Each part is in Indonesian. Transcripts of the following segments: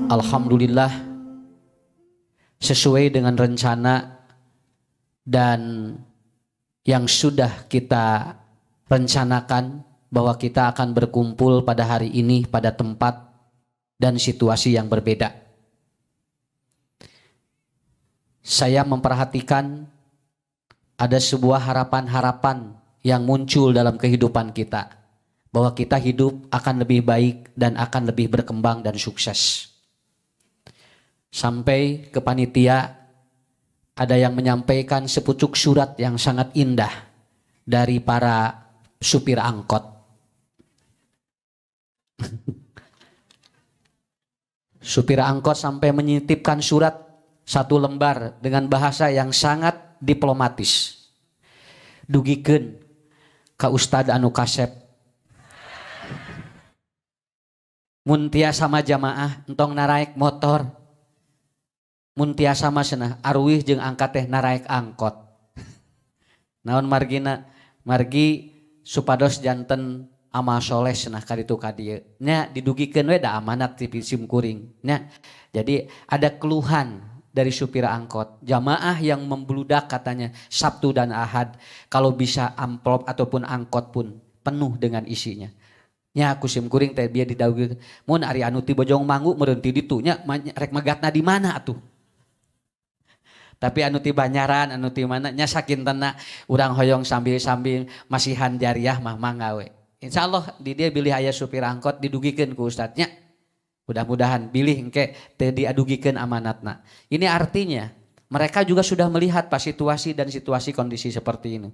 Alhamdulillah, sesuai dengan rencana dan yang sudah kita rencanakan bahwa kita akan berkumpul pada hari ini pada tempat dan situasi yang berbeda. Saya memperhatikan ada sebuah harapan-harapan yang muncul dalam kehidupan kita, bahwa kita hidup akan lebih baik dan akan lebih berkembang dan sukses. Sampai ke panitia ada yang menyampaikan sepucuk surat yang sangat indah dari para supir angkot. Supir angkot sampai menyitipkan surat satu lembar dengan bahasa yang sangat diplomatis. Dugikeun ka Ustad anu kasep. Mun tiasa sama jamaah entong naraek motor. Mun tiasa mah cenah arwih jeung angkat teh naraek angkot. Naon margina? Margi supados janten amal soleh cenah kaditu ka dieu. Nya didugikeun we da amanat ti simkuring. Nya jadi ada keluhan dari supir angkot, jamaah yang membludak katanya Sabtu dan Ahad, kalau bisa amplop ataupun angkot pun penuh dengan isinya. Nya kusim kuring teh bieu didaweukeun, mun ari anu ti Bojong Mangu meureun ti ditu nya rek megatna di mana atuh. Tapi anu ti Banyaran, anu ti mana nya sakintena urang hoyong sambil-sambil masihan jariah mah mangga we. Insyaallah di dia bilih aya supir angkot didugikeun ku ustadznya. Mudah-mudahan bilih engke teu diadugikeun amanatna. Ini artinya mereka juga sudah melihat pas situasi dan situasi kondisi seperti ini.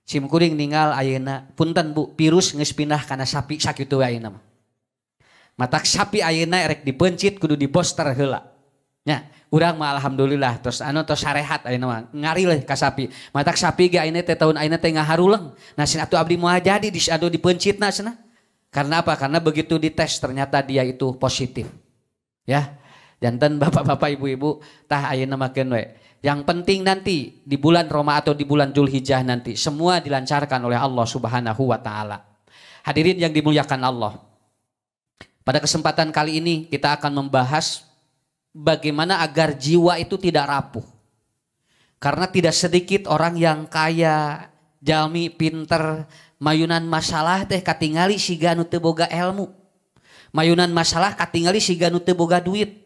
Simkuring ninggal ayeuna punten Bu, virus geus pindah kana sapi sakitu ayeuna mah. Matak sapi ayeuna rek dipencit kudu diposter heula. Nya, urang mah alhamdulillah tos anu tos sarehat ayeuna mah ngarileh ka sapi. Matak sapi ge ayeuna teh taun ayeuna teh ngaharuleng. Nah sin atuh abdi moal jadi anu dipencitna cenah. Karena apa? Karena begitu dites ternyata dia itu positif. Ya. Janten bapak-bapak ibu-ibu tah ayeuna makeun we. Yang penting nanti di bulan Roma atau di bulan Zulhijjah nanti semua dilancarkan oleh Allah Subhanahu wa taala. Hadirin yang dimuliakan Allah. Pada kesempatan kali ini kita akan membahas bagaimana agar jiwa itu tidak rapuh. Karena tidak sedikit orang yang kaya, jalmi pinter, mayunan masalah teh katingali siga nu teu boga ilmu. Mayunan masalah katingali siga nu teu boga duit.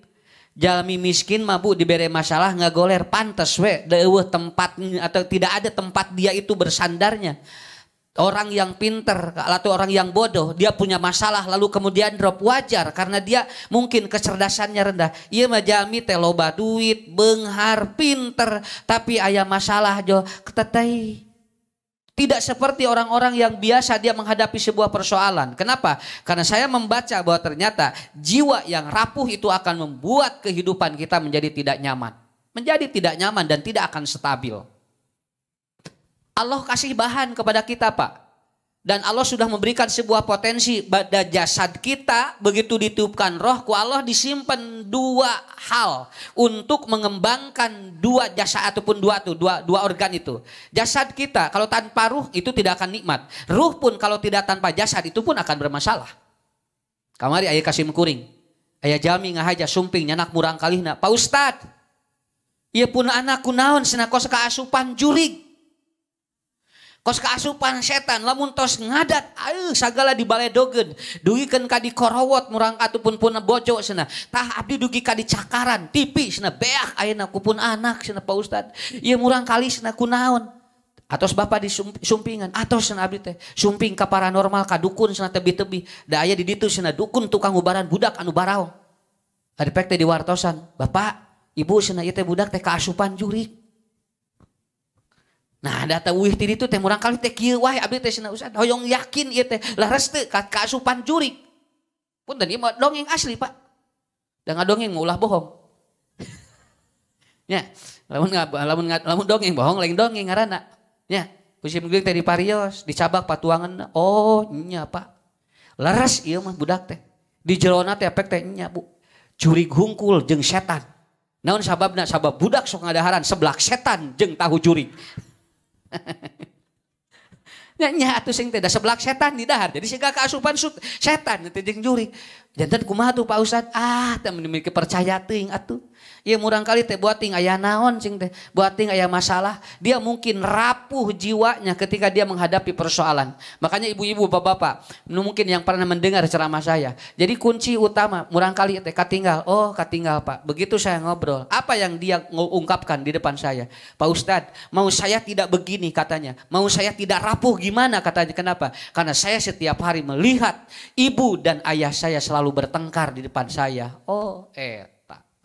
Jalmi miskin mah Bu dibere masalah ngagoler pantes we deueuh tempat atau tidak ada tempat dia itu bersandarnya. Orang yang pinter atau orang yang bodoh dia punya masalah lalu kemudian drop wajar karena dia mungkin kecerdasannya rendah. Ieu mah jalmi teh loba duit, beunghar, pinter tapi aya masalah jo keteteh. Tidak seperti orang-orang yang biasa dia menghadapi sebuah persoalan. Kenapa? Karena saya membaca bahwa ternyata jiwa yang rapuh itu akan membuat kehidupan kita menjadi tidak nyaman. Menjadi tidak nyaman dan tidak akan stabil. Allah kasih bahan kepada kita Pak. Dan Allah sudah memberikan sebuah potensi pada jasad kita. Begitu ditiupkan roh ku Allah disimpan dua hal. Untuk mengembangkan dua jasa ataupun dua organ itu. Jasad kita kalau tanpa ruh itu tidak akan nikmat. Ruh pun kalau tidak tanpa jasad itu pun akan bermasalah. Kamari aya kasim kuring. Aya jalmi ngahaja sumping nyanak murang kalihna. Pak Ustad. Ieu pun anak kunaon cenah kos kaasupan jurig. Kos kaasupan setan lamun tos ngadat sagala dibaledogeun dugikeun ka di korowot murang ataupun pun bojo cenah tah abdi dugi ka di cakaran tipi cenah beak ayeuna ku pun anak cenah Pak Ustad ieu murang kali cenah kunaon atos bapa disumpingan atos cenah abdi teh sumping ka paranormal ka dukun cenah tebi-tebi da aya di ditu cenah dukun tukang ubaran budak anu baraong hadepek teh diwartosan bapak ibu cenah ieu teh budak teh kaasupan jurig. Nah data uih ti ditu teh murang kali teh kieu wae abdi teh cenah Ustad hoyong yakin ieu teh leres teu kaasupan jurig. Punten ieu mah dongeng asli Pak. Da ngadongeng mah ulah bohong. Nya, lamun dongeng bohong lain dongeng ngaranna. Nya, kusim geuing teh di parios, dicabak patuangan. Oh, nya Pak. Leres ieu mah budak teh. Di jerona teh efek teh nya Bu. Jurig hungkul jeung setan. Naon sababna? Sabab budak sok ngadaharan seblak setan jeung tahu jurig. Nya atuh sing teh da seblak setan di dahar. Jadi siga kaasupan setan teh jeung jurig. Janten kumaha tuh Pak Ustad? Teu memiliki percaya teuing atuh. Ieu murang kali teh buat ting aya naon sing teh, buat ting aya masalah, dia mungkin rapuh jiwanya ketika dia menghadapi persoalan. Makanya ibu-ibu, bapak-bapak, mungkin yang pernah mendengar ceramah saya. Jadi kunci utama murang kali teh katinggal. Oh, katinggal Pak. Begitu saya ngobrol, apa yang dia ungkapkan di depan saya? Pak Ustad, mau saya tidak begini katanya. Mau saya tidak rapuh gimana katanya. Kenapa? Karena saya setiap hari melihat ibu dan ayah saya selalu bertengkar di depan saya. Oh,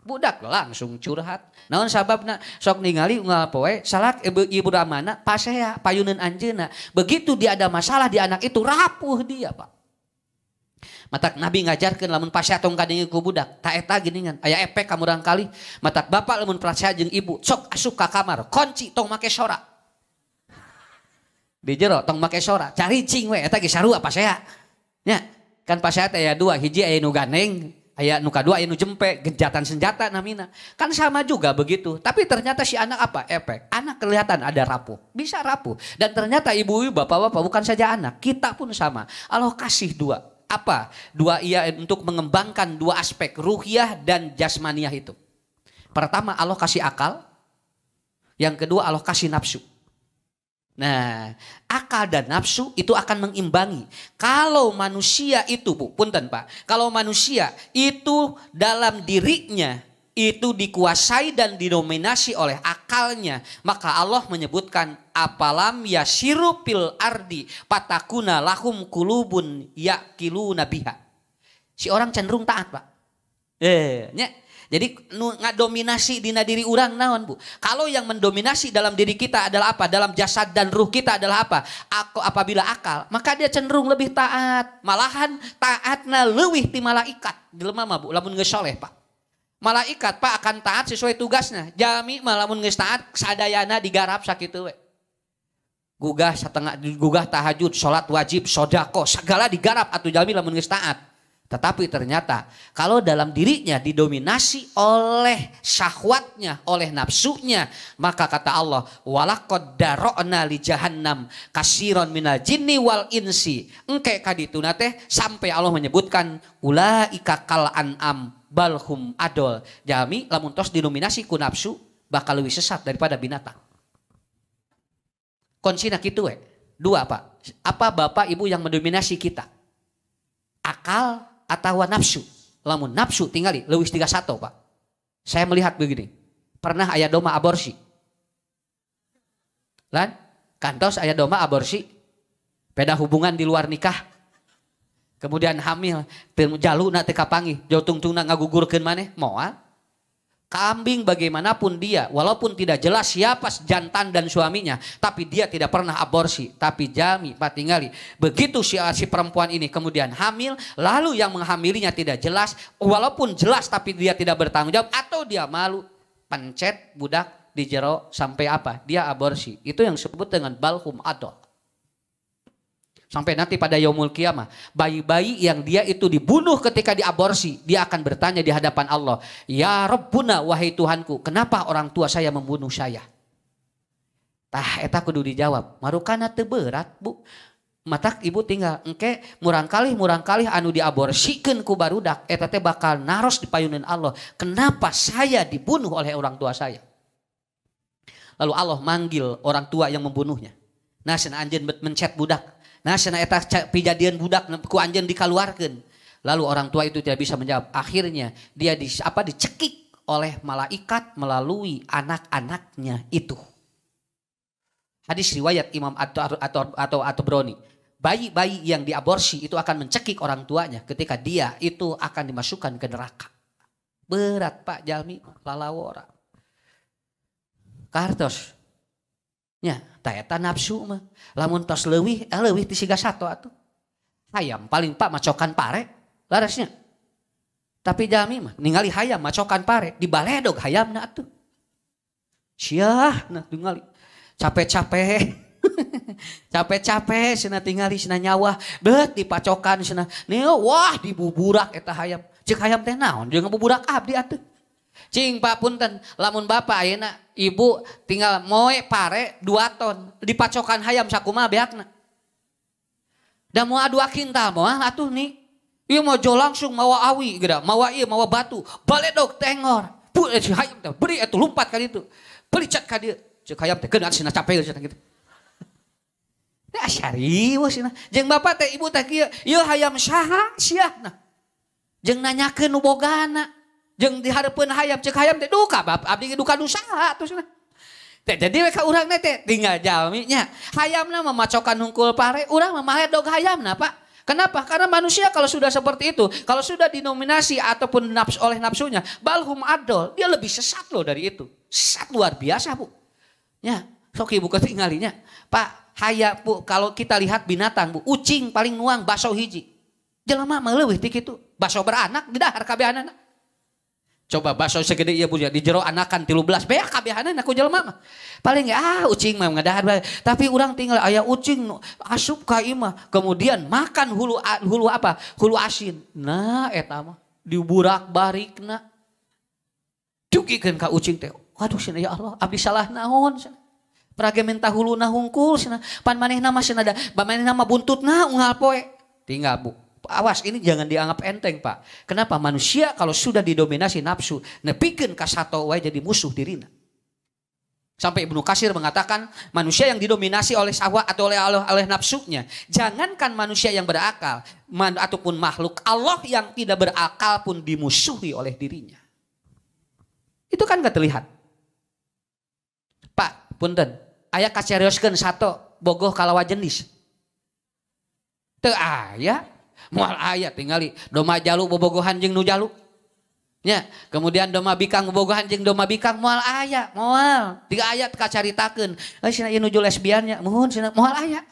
budak langsung curhat. Naon sababna? Sok ningali unggal poe salak ibu ramana pasea payuneun anjeunna. Begitu dia ada masalah di anak itu rapuh dia, Pak. Matak Nabi ngajarkeun lamun pasea tong kadenge ku budak, ta eta geuningan aya efek ka murang kali. Matak bapak lamun pasea jeung ibu sok asup ka kamar, kunci tong make sora. Di jero tong make sora, cari cing we eta ge sarua pasea. Nya, kan pasea teh aya dua, hiji aya nu gandeng, aya nu kadua aya nu jempe, genjatan senjata namina. Kan sama juga begitu. Tapi ternyata si anak apa? Efek. Anak kelihatan ada rapuh. Bisa rapuh. Dan ternyata ibu-ibu, bapak-bapak bukan saja anak. Kita pun sama. Allah kasih dua. Apa? Dua ia untuk mengembangkan dua aspek. Ruhiyah dan jasmaniah itu. Pertama Allah kasih akal. Yang kedua Allah kasih nafsu. Nah, akal dan nafsu itu akan mengimbangi. Kalau manusia itu, punten Pak, kalau manusia itu dalam dirinya itu dikuasai dan didominasi oleh akalnya, maka Allah menyebutkan apalam yasiru fil ardi patakuna lahum kulubun yaqiluna biha. Si orang cenderung taat, Pak. Nya. Jadi ngadominasi dina diri orang naon Bu. Kalau yang mendominasi dalam diri kita adalah apa? Dalam jasad dan ruh kita adalah apa? Apabila akal, maka dia cenderung lebih taat. Malahan taatna leuwih ti malaikat. Jelema mah Bu, lamun geus soleh Pak. Malaikat Pak akan taat sesuai tugasnya. Jami mah lamun geus taat sadayana digarap sakitu we. Gugah tahajud, salat wajib, sedekah, segala digarap atuh jami lamun geus taat. Tetapi ternyata kalau dalam dirinya didominasi oleh syahwatnya, oleh nafsunya, maka kata Allah, walaqad dara'na li jahannam katsiran minal jinni wal insi. Engke kadituna teh sampai Allah menyebutkan ulaika kal an'am balhum adol. Jami lamun tos didominasi ku nafsu bakal lebih sesat daripada binatang. Konsina kitu we. Dua Pak. Apa bapak ibu yang mendominasi kita? Akal atau nafsu. Lamun nafsu tinggali leuwih 31 Pak. Saya melihat begini. Pernah aya doma aborsi. Lan kantos aya doma aborsi. Beda hubungan di luar nikah. Kemudian hamil, jaluna teh kapanggih, jauh tungtungna ngagugurkeun maneh moal. Kambing bagaimanapun dia, walaupun tidak jelas siapa jantan dan suaminya, tapi dia tidak pernah aborsi. Tapi jami Pak tinggali, begitu si perempuan ini kemudian hamil, lalu yang menghamilinya tidak jelas, walaupun jelas tapi dia tidak bertanggung jawab atau dia malu, pencet budak di jero sampai apa? Dia aborsi. Itu yang disebut dengan balhum adol. Sampai nanti pada yaumul kiamah, bayi-bayi yang dia itu dibunuh ketika diaborsi, dia akan bertanya di hadapan Allah, ya Rabbuna, wahai Tuhanku, kenapa orang tua saya membunuh saya? Tah eta kudu dijawab, marukana teu berat Bu. Matak ibu tinggal engke murang kalih anu diaborsikeun ku barudak eta teh bakal naros di payuneun Allah. Kenapa saya dibunuh oleh orang tua saya? Lalu Allah manggil orang tua yang membunuhnya. Nah cenah anjeun mencet budak. Nah cenah eta pijadian budak ku anjeun dikaluarkeun. Lalu orang tua itu tidak bisa menjawab. Akhirnya dia dicekik oleh malaikat melalui anak-anaknya itu. Hadis riwayat Imam atau Broni. Bayi-bayi yang diaborsi itu akan mencekik orang tuanya ketika dia itu akan dimasukkan ke neraka. Berat Pak Jalmi lalawora. Kartos. Nya, ta eta nafsu mah. Lamun tos leuwih ti siga sato atuh. Hayam paling Pak macokan pare larasnya. Tapi jami mah ningali hayam macokan pare dibaledog hayamna atuh. Siah nah ningali capek-capek. Capek-capek cenah tingali cenah nyawa beut dipacokan cenah. Neo wah dibuburak eta hayam. Ceuk hayam teh naon? Jeung buburak abdi atuh. Cing Pak punten, lamun bapak ayeuna ibu tinggal moe pare 2 ton dipacokan hayam sakumaha beakna. Da mau adu kintal moal atuh nih. Ieu mau jo langsung mawa awi geuda, mawa ieu mawa batu, baledog tengor. Pu si hayam teh beri atuh lompat ka ditu. Pelicat ka dieu. Ceuk hayam teh keunat cenah capek cenah kitu. Teh asarius cenah. Jeung bapak teh ibu teh kieu, ieu hayam saha siahna. Jeung nanyakeun nu bogana. Jeung dihareupeun hayam ceuk hayam teh duka bab abdi duka nu saha atuh cenah. Teh jadi we ka urang teh tinggal jalmi nya. Hayamna memacokan hungkul pare, urang mah maledog hayamna, Pak. Kenapa? Karena manusia kalau sudah seperti itu, kalau sudah dinominasi ataupun oleh nafsunya, balhum adol, dia lebih sesat loh dari itu. Sesat luar biasa, Bu. Ya, sok ibu ketinggalinya. Pak, haya Bu, kalau kita lihat binatang, Bu, ucing paling nuang baso hiji. Jelema mah leuwih ti kitu. Baso beranak di dahar kabehanana. Coba baso segede ieu punya di jero anakan 13 beak kabehanana ku jelema mah. Paling ucing mah ngadahar bae. Tapi urang tinggal aya ucing asup ka imah, kemudian makan hulu apa? Hulu asin. Nah eta mah diburak-barikna. Dugikeun ka ucing teh. Waduh cenah ya Allah, abdi salah naon cenah. Prage minta huluna hungkul cenah. Pan manehna mah cenah da, manehna mah buntutna unggal poe. Tinggal Bu. Awas ini jangan dianggap enteng Pak. Kenapa? Manusia kalau sudah didominasi nafsu, nepikeun ka sato wae jadi musuh dirina. Sampai Ibnu Katsir mengatakan manusia yang didominasi oleh syahwat atau oleh nafsunya, jangankan manusia yang berakal ataupun makhluk Allah yang tidak berakal pun dimusuhi oleh dirinya. Itu kan gak terlihat. Pak, punten, aya kacarioskeun sato bogoh kalawa jenis. Teu aya. Moal aya tingali doma jalu bobogohan jeung nu jalu. Nya, kemudian doma bikang bobogohan jeung doma bikang moal aya, moal. 3 ayat kacaritakeun. Cenah ieu nuju lesbian nya, muhun cenah moal aya.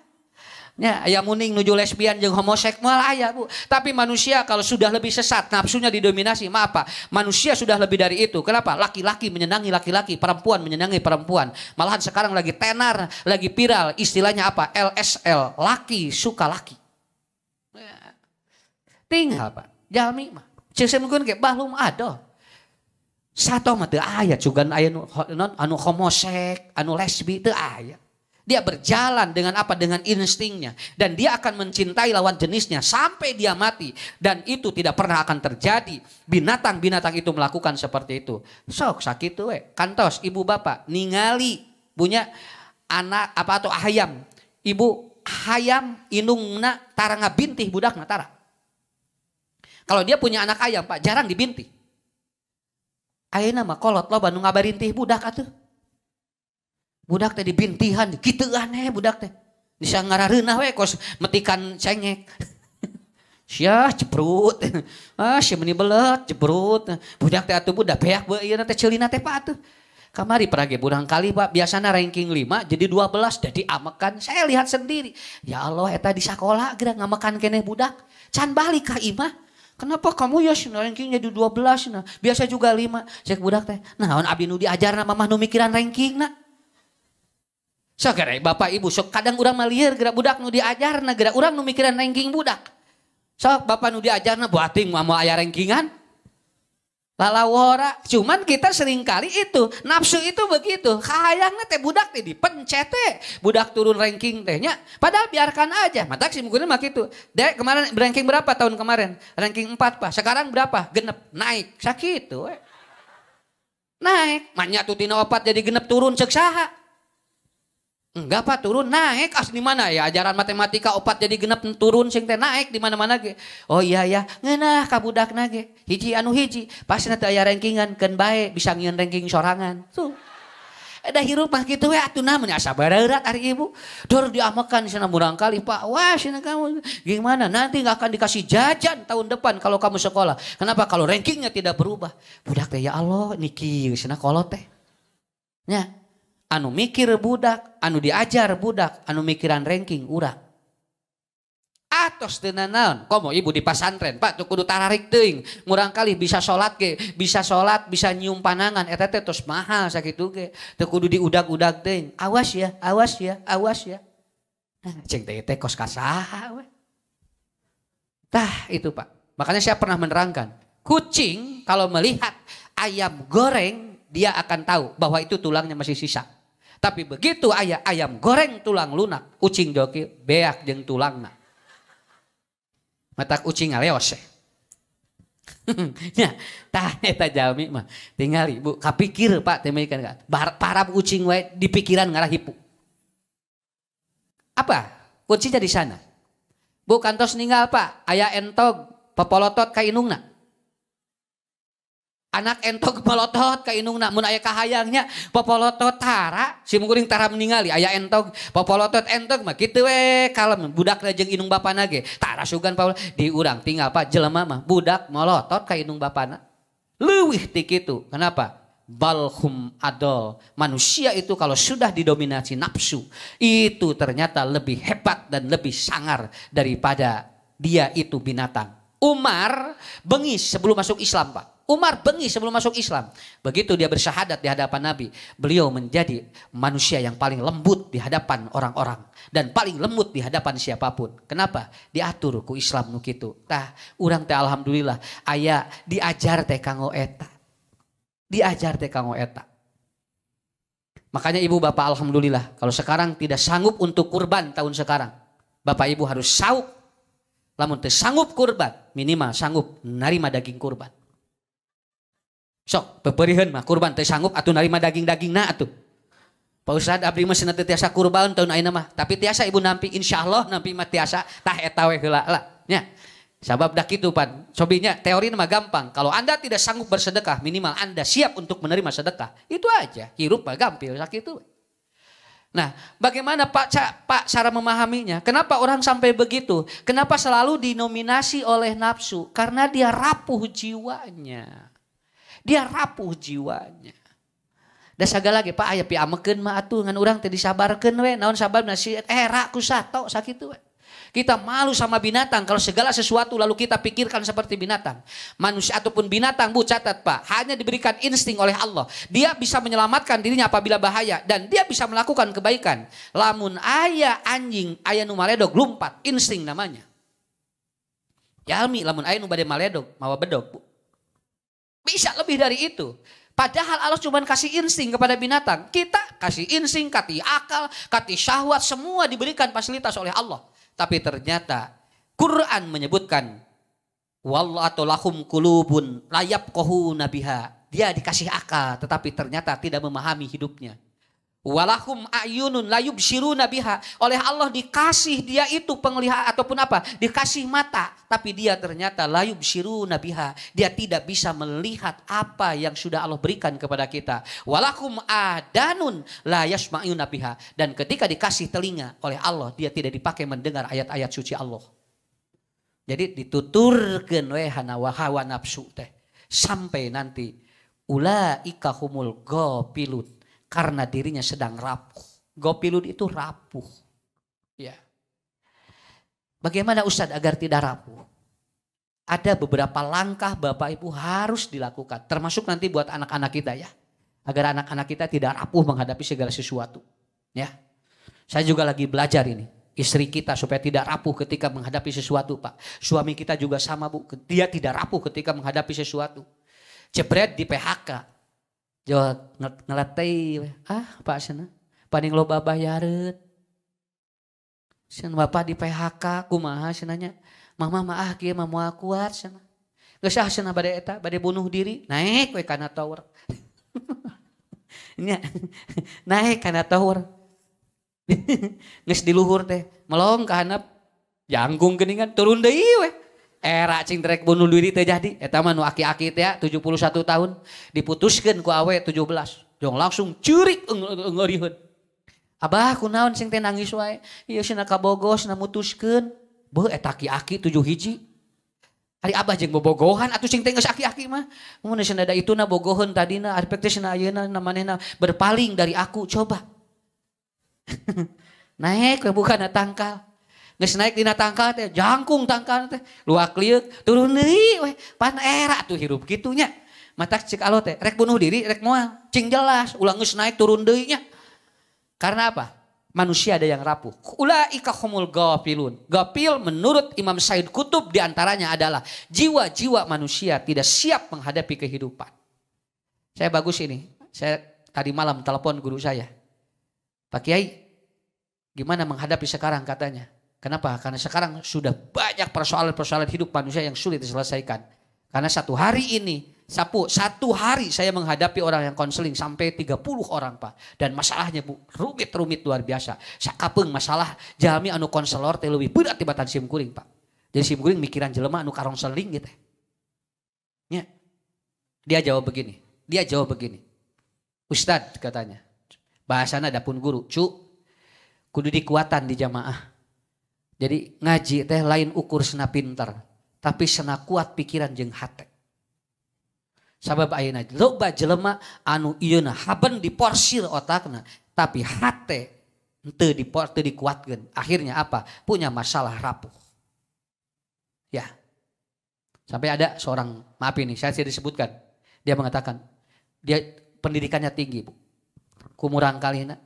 Nya, aya muning nuju lesbian jeung homoseks moal aya, Bu. Tapi manusia kalau sudah lebih sesat, nafsunya didominasi, maaf Pak. Manusia sudah lebih dari itu. Kenapa? Laki-laki menyenangi laki-laki, perempuan menyenangi perempuan. Malahan sekarang lagi tenar, lagi viral, istilahnya apa? LSL, laki suka laki. Tinggal Pak, jalmi mah. Ceuseukeun ge bahlum ado. Sato mah teu aya cugan aya anu homosek, anu lesbi teu aya. Dia berjalan dengan apa? Dengan instingnya dan dia akan mencintai lawan jenisnya sampai dia mati dan itu tidak pernah akan terjadi. Binatang-binatang itu melakukan seperti itu. Sok sakitu we. Kantos ibu bapak ningali punya anak apa atau hayam. Ibu hayam indungna tara ngabintih budakna tara. Kalau dia punya anak ayam Pak, jarang dibintih. Ayeuna mah kolot loba nu ngabarintih budak atuh. Budak teh dibintihan, kiteuan budak teh. Bisa ngarareunah we kos metikan cengek. Sia jebrut. Sia meuni belet jebrut. Budak teh atuh budak beak beuh ieu teh ceulina teh Pak atuh. Kamari perage burang kali Pak, biasana ranking 5 jadi 12 jadi amekan. Saya lihat sendiri. Ya Allah eta di sakola geura ngamekan keneh budak. Can balik ka imah. Kenapa kamu ya rankingnya di 12 nah. Biasa juga 5. Cek budak teh. Naon abdi nu diajarna mamah nu mikiran ranking na. Sagara bapak ibu sok kadang urang mah lieur geura budak nu diajarna geura urang nu mikiran ranking budak. Sok bapak nu diajarna buating mau aya rankingan. Lalawora, cuman kita seringkali itu nafsu itu begitu. Hayangna teh budak teh dipencet teh, budak turun ranking tehnya. Padahal biarkan aja. Matak sih mungkin mah gitu. Dek kemarin ranking berapa tahun kemarin? Ranking 4 Pak. Sekarang berapa? Genep naik. Sakitu we. Naik. Manya tuh tina 4 jadi genep turun cek saha. Enggak Pak turun naik asli mana ya ajaran matematika 4 jadi genep turun sing teh naik di mana-mana ge. Oh iya ya ngeunah ka budakna ge. Hiji anu hiji pasti teu aya rankingan keun bae bisa ngieun ranking sorangan. Tuh. Da hirup mah kitu we atuh namun asa bareurat ari ibu. Dor diamekan cenah murang kali Pak. Wah cenah kamu gimana nanti enggak akan dikasih jajan tahun depan kalau kamu sekolah. Kenapa? Kalau rankingnya tidak berubah. Budak teh ya Allah niki cenah kolot teh. Nya anu mikir budak, anu diajar budak, anu mikiran ranking urang. Atos teu naon, komo ibu di pasantren, Pak teu kudu tararik teuing. Murang kali bisa salat ge, bisa nyium panangan eta teh tos mahal sakitu ge. Teu kudu diudag-udag teuing. Awas ya, awas ya, awas ya. Nah, ceng teh kos ka saha we. Tah itu Pak. Makanya saya pernah menerangkan, kucing kalau melihat ayam goreng dia akan tahu bahwa itu tulangnya masih sisa. Tapi begitu ayam goreng tulang lunak, ucing joki beak jeung tulangna. Matak ucing ngaleos. Nya, tah eta jalmi mah tingali Bu kapikir Pak teh kan para ucing wae di pikiran ngarah hipu. Apa? Kuncinya di sana. Bu kantos ninggal Pak, aya entog popolotot ka inungna. Anak entog melotot ka inungna mun aya kahayangnya popolotot tara si mungkuring tara meningali aya entog popolotot entog mah kitu we kalem budakna jeung inung bapana ge tara sugan Paul di urang tinggal Pak jelema mah budak melotot ka inung bapana leuwih ti kitu kenapa balhum adol manusia itu kalau sudah didominasi nafsu itu ternyata lebih hebat dan lebih sangar daripada dia itu binatang. Umar bengis sebelum masuk Islam Pak. Umar bengis sebelum masuk Islam. Begitu dia bersyahadat di hadapan Nabi. Beliau menjadi manusia yang paling lembut di hadapan orang-orang. Dan paling lembut di hadapan siapapun. Kenapa? Diatur ku Islam nu kitu. Tah, urang teh alhamdulillah aya diajar teh kanggo eta. Diajar teh kanggo eta. Makanya ibu bapak alhamdulillah. Kalau sekarang tidak sanggup untuk kurban tahun sekarang. Bapak ibu harus sauk. Lamun teu sanggup kurban. Minimal sanggup narima daging kurban. Sok peperihun mah kurban teu sanggup atuh narima daging-dagingna atuh. Pak Ustad abdi mah cenah teu tiasa kurban tahun ayeuna mah, tapi tiasa ibu nampi insyaallah nampi mah tiasa tah eta we heula lah nya. Sabab dah kitu pan. Sobinya teori mah gampang. Kalau Anda tidak sanggup bersedekah, minimal Anda siap untuk menerima sedekah. Itu aja. Hirup mah gampil sakitu. Nah, bagaimana Pak cara memahaminya? Kenapa orang sampai begitu? Kenapa selalu dinominasi oleh nafsu? Karena dia rapuh jiwanya. Dia rapuh jiwanya. Da sagala ge Pak aya piamekeun mah atuh ngan urang teh disabarkeun we naon sabar nasi era ku sato sakitu we. Kita malu sama binatang kalau segala sesuatu lalu kita pikirkan seperti binatang. Manusia ataupun binatang Bu catat Pak, hanya diberikan insting oleh Allah. Dia bisa menyelamatkan dirinya apabila bahaya dan dia bisa melakukan kebaikan. Lamun aya anjing, aya nu maledog lumpat, insting namanya. Jalmi lamun aya nu bade maledog, mawa bedog Bu. Bisa lebih dari itu. Padahal Allah cuma kasih insting kepada binatang. Kita kasih insting, kasih akal, kasih syahwat. Semua diberikan fasilitas oleh Allah. Tapi ternyata Quran menyebutkan. Wallahu lahum qulubun layafqahuna biha. Dia dikasih akal tetapi ternyata tidak memahami hidupnya. Walahum ayunun layubsiruna biha. Oleh Allah dikasih dia itu penglihatan ataupun apa? Dikasih mata. Tapi dia ternyata layubsiruna biha. Dia tidak bisa melihat apa yang sudah Allah berikan kepada kita. Walahum adanun layasma'una biha. Dan ketika dikasih telinga oleh Allah. Dia tidak dipakai mendengar ayat-ayat suci Allah. Jadi dituturkeun we hawa nafsu teh. Sampai nanti. Ulaika humul ghafilun. Karena dirinya sedang rapuh. Gopilun itu rapuh. Ya. Bagaimana Ustadz agar tidak rapuh? Ada beberapa langkah Bapak Ibu harus dilakukan. Termasuk nanti buat anak-anak kita ya. Agar anak-anak kita tidak rapuh menghadapi segala sesuatu. Ya. Saya juga lagi belajar ini. Istri kita supaya tidak rapuh ketika menghadapi sesuatu Pak. Suami kita juga sama Bu. Dia tidak rapuh ketika menghadapi sesuatu. Jebret di PHK. Jawab ngelatih Pak sana paling loba bayareut sana bapak di PHK kumaha sananya mama maah kieu mah moal kuat sana geus sana bade eta bade bunuh diri naik we kana tower nya naik kana tower geus di luhur teh melong ka handap jangkung geuningan turun deui we. Era cing trek bunuh diri teh jadi eta mah nu aki-aki teh 71 tahun diputuskeun ku awe 17 jong langsung ceurik ngeurieun abah kunaon sing teh nangis wae ieu cenah kabogos na mutuskeun beuh eta aki-aki 7 hiji ari abah jeung bobogohan atuh sing teh geus aki-aki mah mun cenah da ituna bogoheun tadina arep teh cenah ayeuna manehna berpaling dari aku coba naik we bukan tangkal geus naik dina tangkal teh jangkung tangkal teh luak liuk turun deui we pan era tuh hirup kitu nya matak cek alo teh rek bunuh diri rek moal cing jelas ulah geus naik turun deui nya karena apa manusia ada yang rapuh ulaika humul ghafilun ghafil menurut Imam Said Qutb diantaranya adalah jiwa-jiwa manusia tidak siap menghadapi kehidupan. Saya bagus ini saya tadi malam telepon guru saya Pak Kiai gimana menghadapi sekarang katanya Kenapa? Karena sekarang sudah banyak persoalan-persoalan hidup manusia yang sulit diselesaikan. Karena satu hari ini, satu hari saya menghadapi orang yang konseling sampai 30 orang Pak. Dan masalahnya Bu, rumit-rumit luar biasa. Sakapeng masalah jalmi anu konselor teh leuwih berat tibatan sim kuring Pak. Jadi sim kuring mikiran jelema anu karongseling gitu. Ya. Dia jawab begini. Ustadz katanya, bahasana dapun guru, kudu dikuatan di jamaah. Jadi ngaji teh lain ukur sena pinter, tapi sena kuat pikiran jeung hate. Sabab ayeuna loba jelema anu ieuna haben diporsir otakna, tapi hate teu dikuatkeun. Akhirnya apa? Punya masalah rapuh. Ya. Sampai ada seorang, maaf ini saya disebutkan, dia mengatakan dia pendidikannya tinggi Bu. Kumurang kalina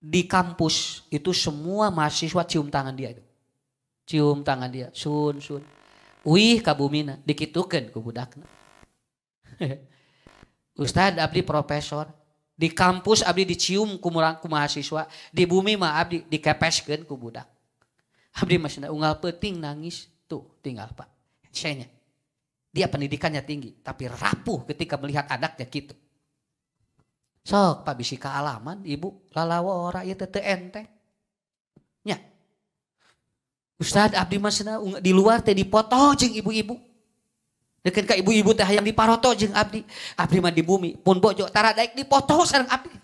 di kampus itu semua mahasiswa cium tangan dia itu. Cium tangan dia, sun. Wih kabumina, dikitukeun ku budakna. Ustad abdi profesor, di kampus abdi dicium ku mahasiswa, di bumi mah abdi dikepeskeun ku budak. Abdi masih unggal peuting nangis, tuh tinggal Pak. Sayanya, dia pendidikannya tinggi, tapi rapuh ketika melihat anaknya gitu. Sok Pak bisi kaalaman ibu lalawora ieu teh teu enteng. Nya. Ustad abdi mah di luar teh dipoto jeung ibu-ibu. Deukeun ka ibu-ibu teh hayang diparoto jeung abdi. Abdi mah di bumi pun bojo tara daek dipoto sareng abdi.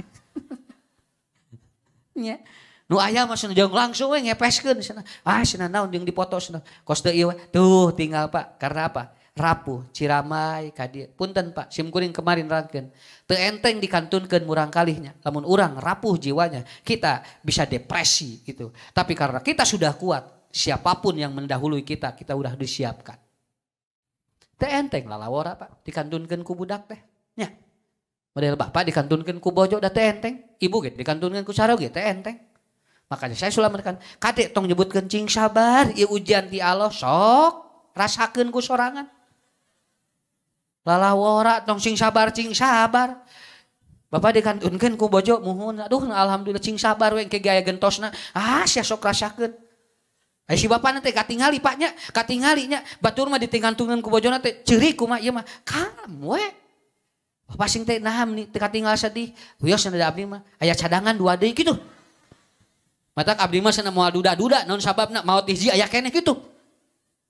Nya. Nu aya mah jeung langsung we ngepeskeun cenah. Cenah naon jeung dipoto cenah. Kos teu ieu tuh tinggal Pak. Karena apa? Rapuh, ciramai, kadia. Punten Pak, sim kuring kemarin rangkeun. Teu enteng dikantunkeun murang kalihnya. Lamun urang rapuh jiwanya, kita bisa depresi gitu. Tapi karena kita sudah kuat, siapapun yang mendahului kita udah disiapkan. Teu enteng lalawora Pak, dikantunkeun ku budak teh. Nya. Model bapak dikantunkeun ku bojo da teu enteng. Ibu ge dikantunkeun ku sarau ge teu enteng. Makanya saya selalu menekan, kadek tong nyebutkeun cing sabar, ieu ujian ti Allah sok rasakeun ku sorangan. Lalawora tong cing sabar. Bapak dikantunkeun ku bojo muhun. Aduh alhamdulillah cing sabar we engke gaya gentosna. Sia sok rasakeun. Si bapak nanti katingali Paknya, katingalinya batur mah ditingantungkeun ku bojona teh ceurik kumaha ieu mah. Kalem we. Bapak sing teh naham nih teu katinggal sedih. Wios cenah abdi mah aya cadangan 2 deui kitu. Matak abdi mah cenah moal duda-duda naon sababna maot hiji aya keneh kitu.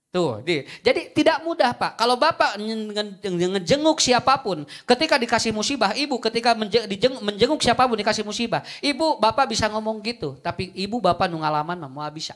Tuh, jadi tidak mudah Pak. Kalau Bapak ngejenguk siapapun, ketika dikasih musibah, Ibu ketika menjenguk siapapun dikasih musibah, Ibu Bapak bisa ngomong gitu, tapi Ibu Bapak nu ngalaman mah moal bisa.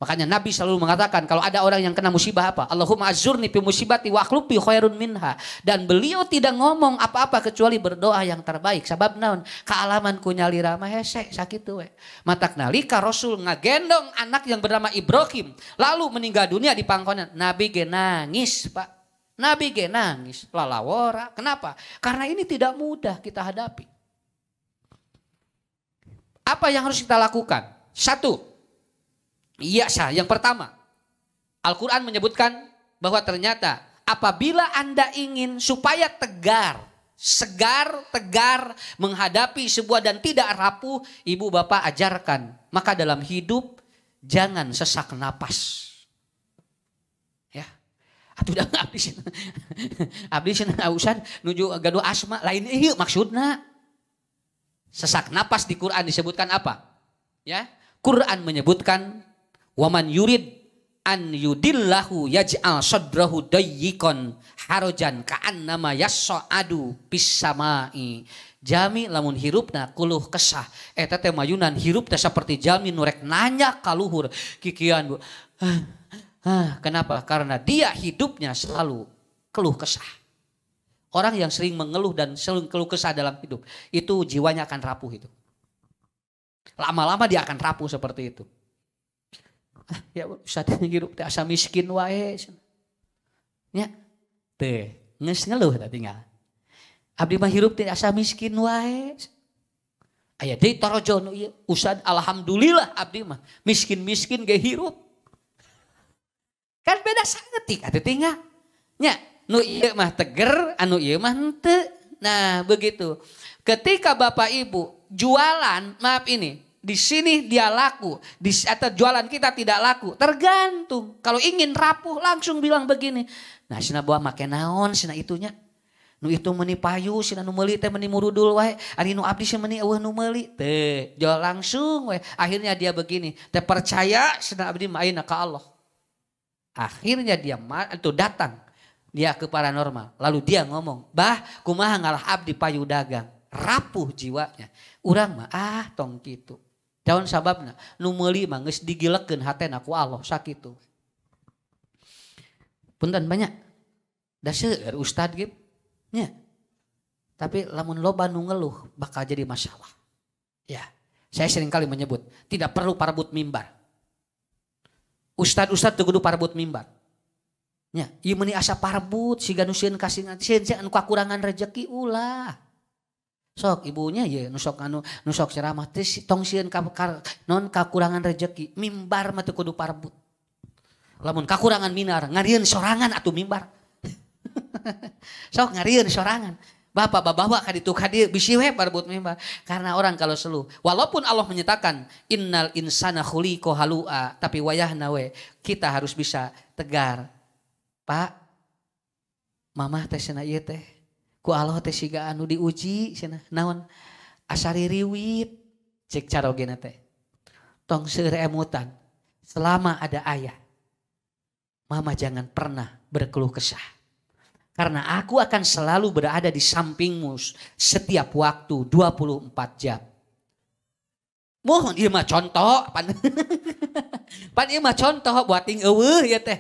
Makanya Nabi selalu mengatakan kalau ada orang yang kena musibah apa? Allahumma azurni fi musibati wa akhlufi khairun minha. Dan beliau tidak ngomong apa-apa kecuali berdoa yang terbaik. Sabab naon? Kaalamanku nyalira mah hese sakitu we. Matak nalika Rasul ngagendong anak yang bernama Ibrahim lalu meninggal dunia di pangkonan. Nabi ge nangis, Pak. Nabi ge nangis. Lalawora. Kenapa? Karena ini tidak mudah kita hadapi. Apa yang harus kita lakukan? 1. Iya sah, yang pertama Al-Quran menyebutkan bahwa ternyata apabila Anda ingin supaya segar menghadapi sebuah dan tidak rapuh, Ibu Bapak ajarkan. Maka dalam hidup jangan sesak napas. Ya, atuh dah abdi cenah ausan nuju gaduh asma lain ieu maksudna. Sesak napas di Quran disebutkan apa? Ya, Quran menyebutkan waman yurid an yudillahu yaj'al sadrahu dayyikon harajan ka'annama yas'adu bis samai. Jami lamun hirupna kuluh kesah eta teh mayunan hirupna seperti jami nurek nanya ka luhur kikian Bu. Kenapa? Karena dia hidupnya selalu keluh kesah. Orang yang sering mengeluh dan sering keluh kesah dalam hidup itu jiwanya akan rapuh itu. Lama-lama dia akan rapuh seperti itu. Ya saat ini hidup teh asa miskin wae. Nya teh geus ngeluh teh tinggal. Abdi mah hirup teh asa miskin wae. Aya deui torojo nu ieu usad alhamdulillah abdi mah miskin-miskin ge hirup. Kan beda saeutik atuh tinggal. Nya nu ieu mah teger, anu ieu mah henteu. Nah, begitu. Ketika Bapak Ibu jualan, maaf ini, di sini dia laku, atau jualan kita tidak laku. Tergantung. Kalau ingin rapuh langsung bilang begini. Nah, sina bawa make naon sina itunya. Nu itu meuni payu, sina nu meuli teh meuni murudul wae. Ari nu abdi sih meuni eueuh nu meuli. Teh, jual langsung wae. Akhirnya dia begini, teh percaya sina abdi mah ayeuna ka Allah. Akhirnya dia itu datang dia ke paranormal. Lalu dia ngomong, "Bah, kumaha ngalah abdi payu dagang." Rapuh jiwanya. Urang mah tong kitu. Daun sababna nu meuli mah geus digilekeun hatena ku Allah sakitu. Punten banyak. Da seueur ustad ge nya. Tapi lamun loba nu ngeluh bakal jadi masalah. Ya, saya sering kali menyebut tidak perlu parbut mimbar. Ustad teu kudu parbut mimbar. Nya, ieu meuni asa parbut siga nu sieun kasingan sieun anu kakurangan rezeki ulah. Sok ibunya ya nusok ceramah teh tong sieun non kakurangan rezeki mimbar mah teu kudu parbut. Lamun kakurangan minar ngarieun sorangan atuh mimbar. Sok ngarieun sorangan. Bapak-bapak ka ditu ka dieu bisi we parbut mimbar. Karena orang kalau selu walaupun Allah menyatakan innal insana khuliqa halua tapi wayahna we kita harus bisa tegar. Pak, mamah teh cenah ieu teh ku Allah teh siga anu diuji cenah naon asari riwit cek carogena teh tong seueur emutan selama ada ayah mama jangan pernah berkeluh kesah karena aku akan selalu berada di sampingmu setiap waktu 24 jam. Mohon ieu mah contoh pan ieu mah contoh buat ting eueuh ya teh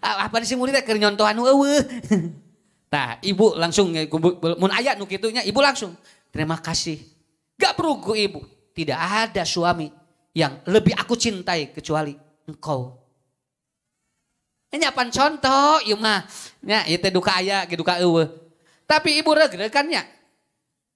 apa di simuli teh keur nyontoh anu eueuh. Nah, ibu langsung mun aya nu kitunya ibu langsung terima kasih. Gak perlu ku ibu. Tidak ada suami yang lebih aku cintai kecuali engkau. Ini apa contoh ieu mah nya ieu teh duka aya ge duka eueuh. Tapi ibu regreg kan nya.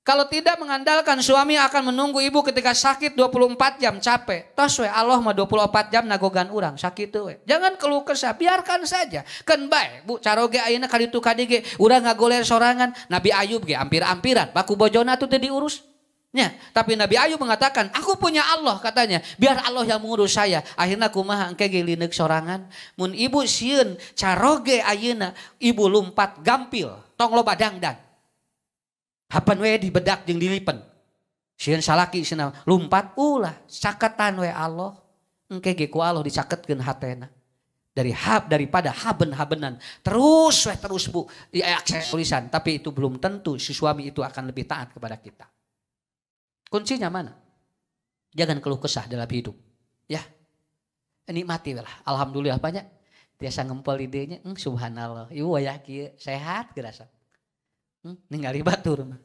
Kalau tidak mengandalkan suami akan menunggu ibu ketika sakit 24 jam capek. Tos we Allah mah 24 jam nagogan urang sakit we. Jangan keluh kesah, biarkan saja. Kan bae Bu caroge ayeuna kaditu kadige urang ngagoler sorangan. Nabi Ayub ge ampir-ampiran baku bojona tuh teu diurus. Nya, tapi Nabi Ayub mengatakan, "Aku punya Allah," katanya. "Biar Allah yang mengurus saya." Akhirnya kumaha engke ge lineuk sorangan. Mun ibu sieun caroge ayeuna ibu lumpat gampil, tong loba dangdan. Hapan we dibedak jeung dilipen. Sieun salaki cenah lumpat ulah caketan we Allah. Engke ge ku Allah dicaketkeun hatena. Daripada haben-habenan. Terus Bu diakses tulisan, tapi itu belum tentu si suami itu akan lebih taat kepada kita. Kuncinya mana? Jangan keluh kesah dalam hidup. Ya. Nikmati lah. Alhamdulillah banyak. Biasa ngempel idenya, subhanallah. Ibu wayah kieu sehat gerasa. Ningali batur mah.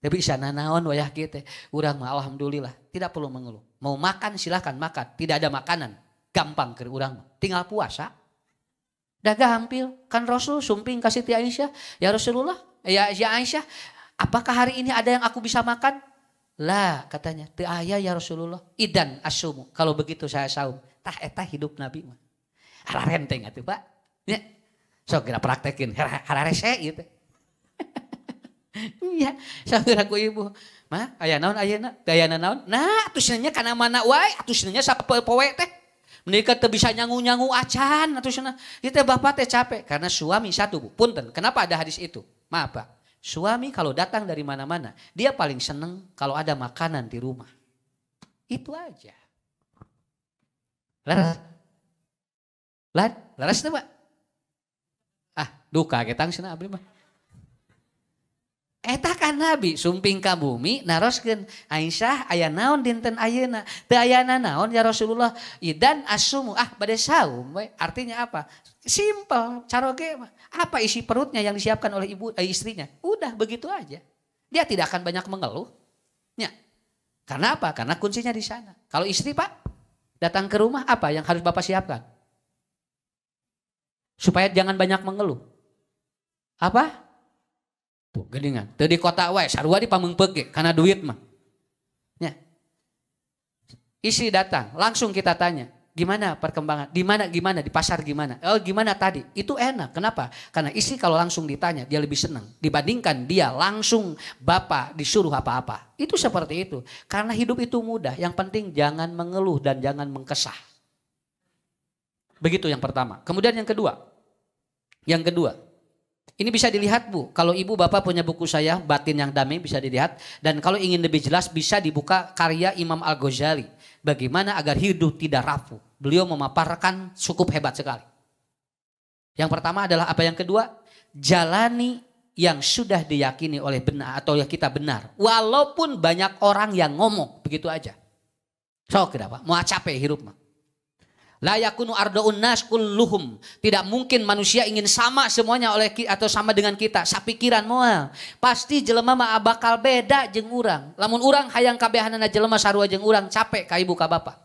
Tapi sana naon wayah kieu teh. Urang mah alhamdulillah tidak perlu mengeluh. Mau makan silahkan makan, tidak ada makanan. Gampang keur urang mah. Tinggal puasa. Da gampil. Kan Rasul sumping kasih ti Aisyah, "Ya Rasulullah, ya Aisyah, apakah hari ini ada yang aku bisa makan?" "Lah," katanya, "teu aya ya Rasulullah." "Idan asumu." Kalau begitu saya saum. Tah eta hidup Nabi mah. Hararenteng atuh Pak. Ya. Sok geura praktekin hararese ieu teh. Iya, saudara ku ibu. Mah, aya naon ayeuna? Teu aya naon? Nah, atuh cenanya kana mana wae, atuh cenanya sapoe teh. Menika teu bisa nyangu-nyangu acan atuh cenah. Ieu teh bapak teh capek karena suami satu Bu. Punten, kenapa ada hadis itu? Maaf Pak. Suami kalau datang dari mana-mana, dia paling seneng kalau ada makanan di rumah. Itu aja. Laras teh Pak. Duka ketang cenah abdi mah. Eta kan Nabi sumping ka bumi naroskeun Aisyah aya naon dinten ayeuna teu aya naon ya Rasulullah idan asumu bade saum we artinya apa simpel caroge mah apa isi perutnya yang disiapkan oleh istrinya udah begitu aja dia tidak akan banyak mengeluh nya karena apa karena kuncinya di sana kalau istri Pak datang ke rumah apa yang harus Bapak siapkan supaya jangan banyak mengeluh apa tuh geningan, teu di kota wae, sarua di pameungpeug ge kana duit mah. Nya. Isi datang, langsung kita tanya, Gimana perkembangan? Di mana gimana? Di pasar gimana? Oh gimana tadi? Itu enak. Kenapa? Karena istri kalau langsung ditanya dia lebih senang dibandingkan dia langsung bapak disuruh apa-apa. Itu seperti itu. Karena hidup itu mudah. Yang penting jangan mengeluh dan jangan mengkesah. Begitu yang pertama. Kemudian yang kedua. Yang kedua. Ini bisa dilihat Bu. Kalau ibu bapak punya buku saya Batin yang Damai bisa dilihat. Dan kalau ingin lebih jelas bisa dibuka karya Imam Al-Ghazali. Bagaimana agar hidup tidak rapuh. Beliau memaparkan cukup hebat sekali. Yang pertama adalah apa yang kedua? Jalani yang sudah diyakini oleh benar atau yang kita benar. Walaupun banyak orang yang ngomong. Begitu aja. So kenapa? Mau capek hidup mah. La yakunu ardaun nas kulluhum. Tidak mungkin manusia ingin sama semuanya oleh atau sama dengan kita. Sapikiran moal. Pasti jelema mah bakal beda jeung urang. Lamun urang hayang kabehanana jelema sarua jeung urang capek ka ibu ka bapak.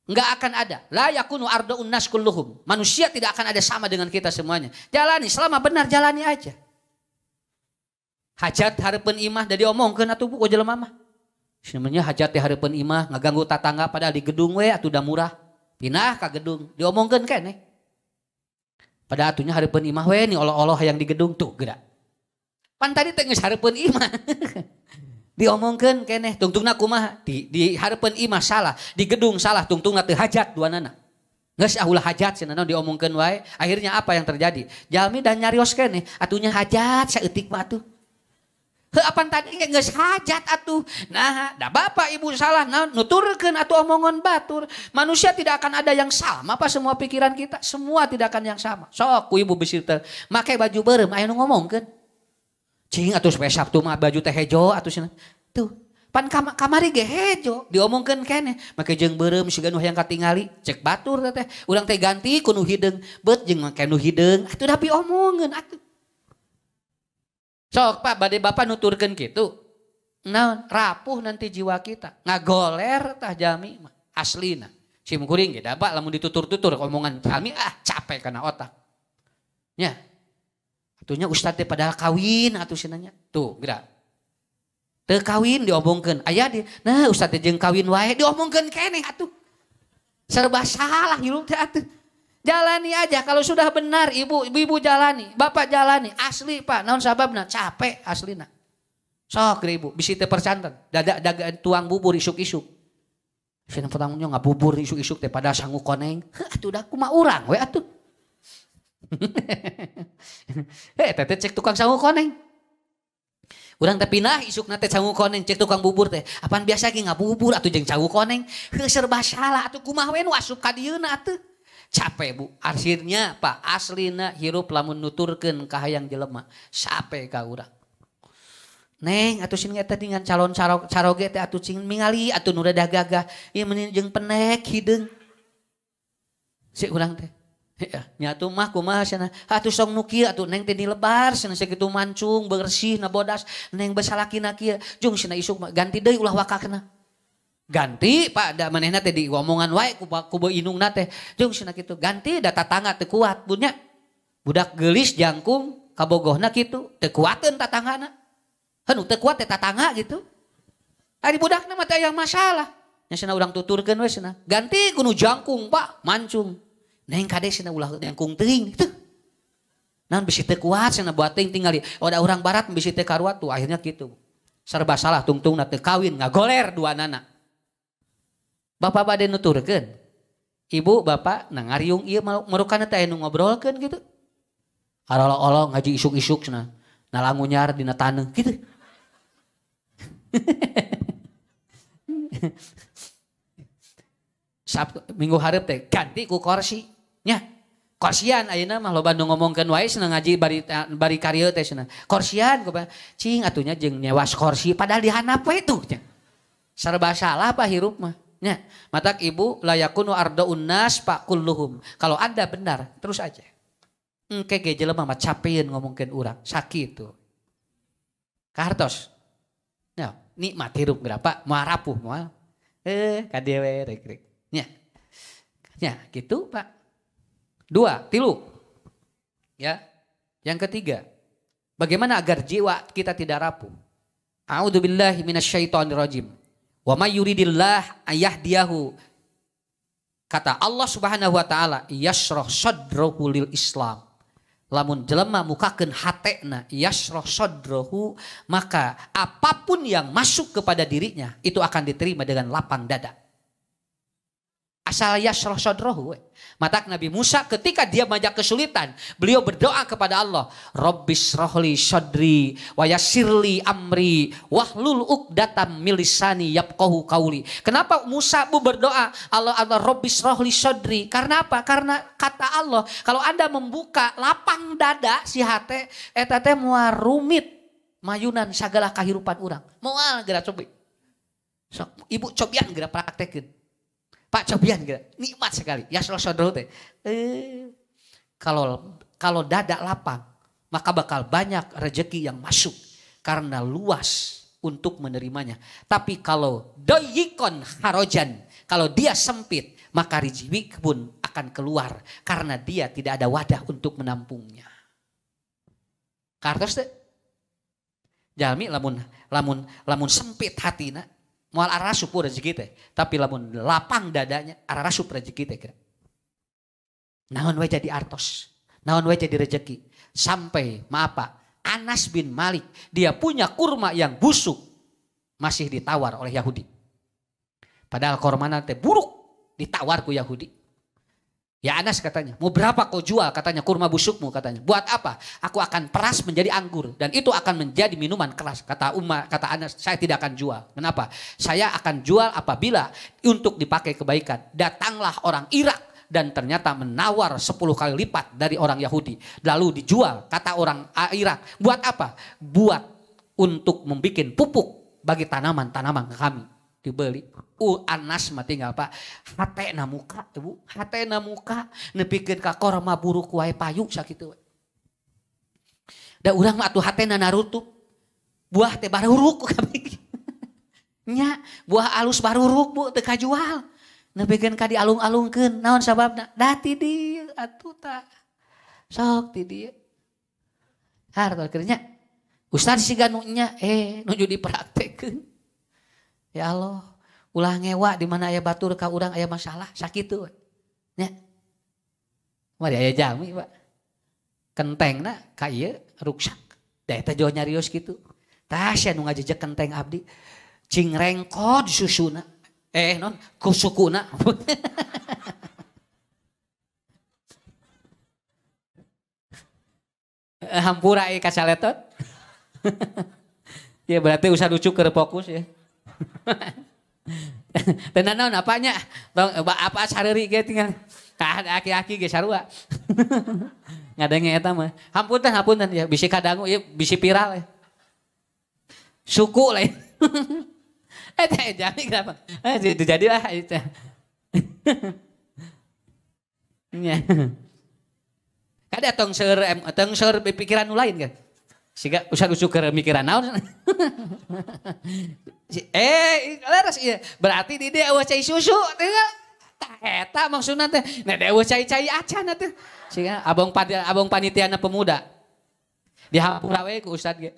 Enggak akan ada. La yakunu ardaun nas kulluhum. Manusia tidak akan ada sama dengan kita semuanya. Jalani selama benar jalani aja. Hajat hareupeun imah da diomongkeun atuh ku jelema mah. Sebenarnya hajat teh hareupeun imah ngaganggu tatangga padahal di gedung we atuh da murah. Pindah ka gedung diomongkeun keneh. Padahal atunya hareupeun imah we ni oloh-oloh yang di gedung tuh geura. Pan tadi teh geus hareupeun imah. Diomongkeun keneh tungtungna kumaha di hareupeun imah salah, di gedung salah tungtungna teu hajat duanana. Geus ulah hajat cenah diomongkeun wae. Akhirnya apa yang terjadi? Jalmi dan nyarios keneh atunya hajat saeutik mah atuh. Apan tadi geus hajat atuh. Nah, da bapak ibu salah nuturkeun atuh omongan batur. Manusia tidak akan ada yang sama apa semua pikiran kita, semua tidak akan yang sama. Sok ku ibu bisi teh make baju beureum aya nu ngomongkeun. Cing atuh supaya Sabtu mah baju teh hejo atuh cenah. Tuh, pan kamari ge hejo diomongkeun keneh. Make jeung beureum siga nu hayang katingali, cek batur teh. Urang teh ganti ku nu hideung, beut jeung make nu hideung. Atuh da piomongkeun atuh. Sok Pak, bade Bapak nuturkeun kitu. Nah, rapuh nanti jiwa kita. Ngagoler tah jalmi aslina. Sim kuring ge da Pak lamun ditutur-tutur omongan jalmi capek kana otak. Nya. Atunya ustad teh padahal kawin atuh cenanya. Tuh, geura. Teu kawin diomongkeun. Aya di. Nah, ustad teh jeung kawin wae diomongkeun keneh atuh. Serba salah hirup teh atuh. Jalani aja kalau sudah benar ibu jalani, bapak jalani, asli Pak, naon sababna capek aslina. Sok ibu, bisi teu percanten, daga tuang bubur isuk-isuk. Sina petangnya ngabubur isuk-isuk teh pada sangu koneng. Atuh da kumaha urang we atuh. Teh cek tukang sangu koneng. Urang teh pindah isukna teh sangu koneng cek tukang bubur teh. Apaan biasa ge ngabubur atuh jeung sangu koneng. Heuh serba salah atuh kumaha we nu asup ka dieuna atuh. Capek Bu, akhirnya Pak aslina hirup lamun nuturkeun ka hayang jelema, sape ka urang. Neng atuh sing eta dengan calon caroge teh atuh cing ningali atuh nu rada gagah, ieu meni jeung penek hideung. Si urang teh. Nya atuh mah kumaha cenah? Atuh sok nu kieu atuh neng teh dilebar cenah sakitu mancung bersih na bodas, neng basalakina kieu. Jung cenah isuk ganti deui ulah wakakna. Ganti Pak da manehna teh di omongan wae ku inungna teh jeung cenah kitu ganti da tatangga teu kuat punya budak geulis jangkung kabogohna kitu teu kuateun tatanggana hanu teu kuat teh tatangga gitu ari budakna mah teh aya masalah nya cenah urang tuturkeun we cenah ganti ku nu jangkung Pak mancung neng kade cenah ulah jangkung teuing kitu naon bisi teu kuat cenah buat teuing tingali oda urang barat bisi teu karuat tuh akhirnya kitu serba salah tungtungna teu kawin ngagoler duanana. Bapak bade nuturkeun. Ibu bapak nah ngariung ieu marukana teh anu ngobrolkeun gitu. Arolo-olo ngaji isuk-isuk cenah. Nalangunyar dina taneuh gitu. Sabtu minggu hareup teh ganti ku kursi nya. Kursian ayeuna mah loba nu ngomongkeun wae cenah ngaji bari karya teh cenah. Kursian ku cing atunya jeung nyewas kursi padahal dihandap we tuh nya. Serba salah Pak hirup mah. Ya, matak ibu layakunu ardaun nas Pak kulluhum. Kalau Anda benar, terus aja. Engke ge jelema mah capeun ngomongkeun urang, sakit tuh. Kartos. Ya, nikmat hirup berapa? Moal rapuh moal. Ka dieu we rek. Nya. Ya, gitu Pak. 2, 3. Ya. Yang ketiga, bagaimana agar jiwa kita tidak rapuh? A'udzubillahi minasyaitonirrajim. Wa may yuridillah ayahdiyahu Kata Allah Subhanahu wa taala, yashrah sadrahu lil Islam. Lamun jelema mukakeun hatena yashrah sadrahu, maka apapun yang masuk kepada dirinya itu akan diterima dengan lapang dada. Asal yashrah sadrahu. Mata Nabi Musa ketika dia banyak kesulitan, beliau berdoa kepada Allah, Rabbis rohli sadri wa yassirli amri wahlul uqdatam min lisani yafqahu qauli. Kenapa Musa berdoa Allah Rabbis rohli sadri? Karena apa? Karena kata Allah, kalau Anda membuka lapang dada si hate eta teh moal rumit mayunan sagala kahirupan urang. Moal geura cobi. Sok ibu cobian geura praktekeun. Pak cobian gitu, nikmat sekali. Ya saudara teh. Kalau dada lapang, maka bakal banyak rezeki yang masuk karena luas untuk menerimanya. Tapi kalau doyikon harojan, kalau dia sempit, maka rezeki pun akan keluar karena dia tidak ada wadah untuk menampungnya. Kartos teh. Jalmi lamun sempit hatina. Moal arasup rezeki teh, tapi lamun lapang dadanya arasup rezeki teh kira. Naon we jadi artos, naon we jadi rezeki. Sampai maaf Pak, Anas bin Malik dia punya kurma yang busuk masih ditawar oleh Yahudi. Padahal kurmana teh buruk ditawar ku Yahudi. Ya Anas katanya, mau berapa kau jual katanya kurma busukmu katanya. Buat apa? Aku akan peras menjadi anggur dan itu akan menjadi minuman keras. Kata Anas, saya tidak akan jual. Kenapa? Saya akan jual apabila untuk dipakai kebaikan. Datanglah orang Irak dan ternyata menawar 10 kali lipat dari orang Yahudi. Lalu dijual, kata orang Irak. Buat apa? Buat untuk membuat pupuk bagi tanaman-tanaman kami. Dibeli. Anas mah tinggal Pak. Hatena muka, Bu. Hatena muka. Nepikeun ka korma buruk wae payu sakitu. Da urang mah atuh hatena narutup. Buah teh baruruk kami. Nya, buah alus baruruk Bu teu kajual. Nepikeun ka dialung-alungkeun. Naon sababna? Da ti dieu atuh tah. Sok ti dieu. Harto kerja. Ustaz siga nu nya nuju dipraktekeun. Ya Allah, ulah ngewa di mana aya batur ka urang aya masalah sakitu. Nya. Mari aya jami, Pak. Kentengna ka ieu ruksak. Da eta jo nyarios kitu. Tah sia nu ngajejeg kenteng abdi. Cing rengkod susuna. Non kusukuna. Hampura ieu kacaletot. Ya berarti usah lucu keur fokus ya. Tenan naon apanya? Apa sareri ge tinggal. Ka aki-aki ge sarua. Ngadenge eta mah. Hampunten ya bisi kadangu ieu bisi viral ya. Suku lain. Eta jami kenapa? Itu jadilah itu. Nya. Kada tong seur pikiran nu lain kan. Siga usah usuk ke mikiran naon. Leres ieu. Berarti di dieu eueuh cai susu teh. Tah eta maksudna teh. Nah eueuh cai-cai acan teh. Siga abang panitiana pemuda. Dihampura we ku ustad ge.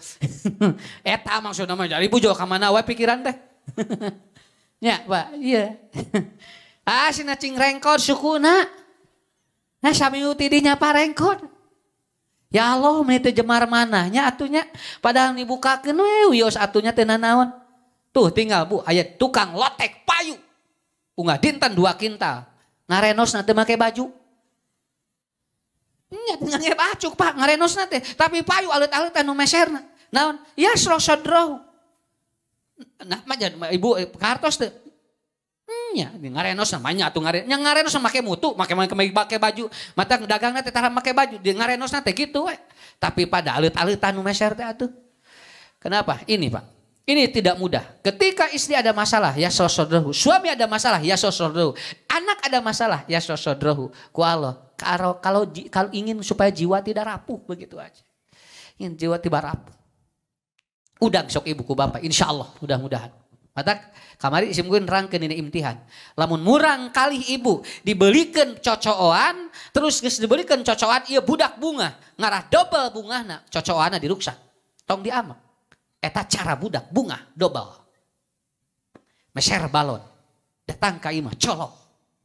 Eta maksudna mah jadi bujo ka mana we pikiran teh. Nya, Pak, iya. Sina cing rengkod sukuna. Nah sami utidinya parengkod. Ya Allah, menit jemar manahnya atunya. Padahal dibukakeun we wios atunya teu nanaon. Tuh tinggal Bu, aya tukang lotek payu. Unggah dinten 2 kintal. Ngarenosna teu make baju. Nya teu ngangge baju Pak, ngarenosna teh. Tapi payu alit-alit anu meserna. Naon? Ya srosodrahu. Nah, mah Ibu kartos teu. Nya ngarenos namanya atuh ngarenos make mutu, make baju. Mata dagangna teh tara make baju, di ngarenosna teh kitu we. Tapi pada alit-alitan nu meser teh atuh. Kenapa? Ini Pak. Ini tidak mudah. Ketika istri ada masalah, ya sosodrahu. Suami ada masalah, ya sosodrahu. Anak ada masalah, ya sosodrahu. Ku Allah. Kalau ingin supaya jiwa tidak rapuh begitu aja. Ingin jiwa tidak rapuh. Udang sok ibu ku bapak, insyaallah mudah-mudahan. Mata kamari simkeun rangkeun ini imtihan. Lamun murang kali ibu dibelikeun cocoan, terus geus dibelikeun cocoan ieu budak bunga, ngarah double bungahna, cocoanna diruksak. Tong diamek. Eta cara budak bunga double. Meser balon. Datang ka imah colok.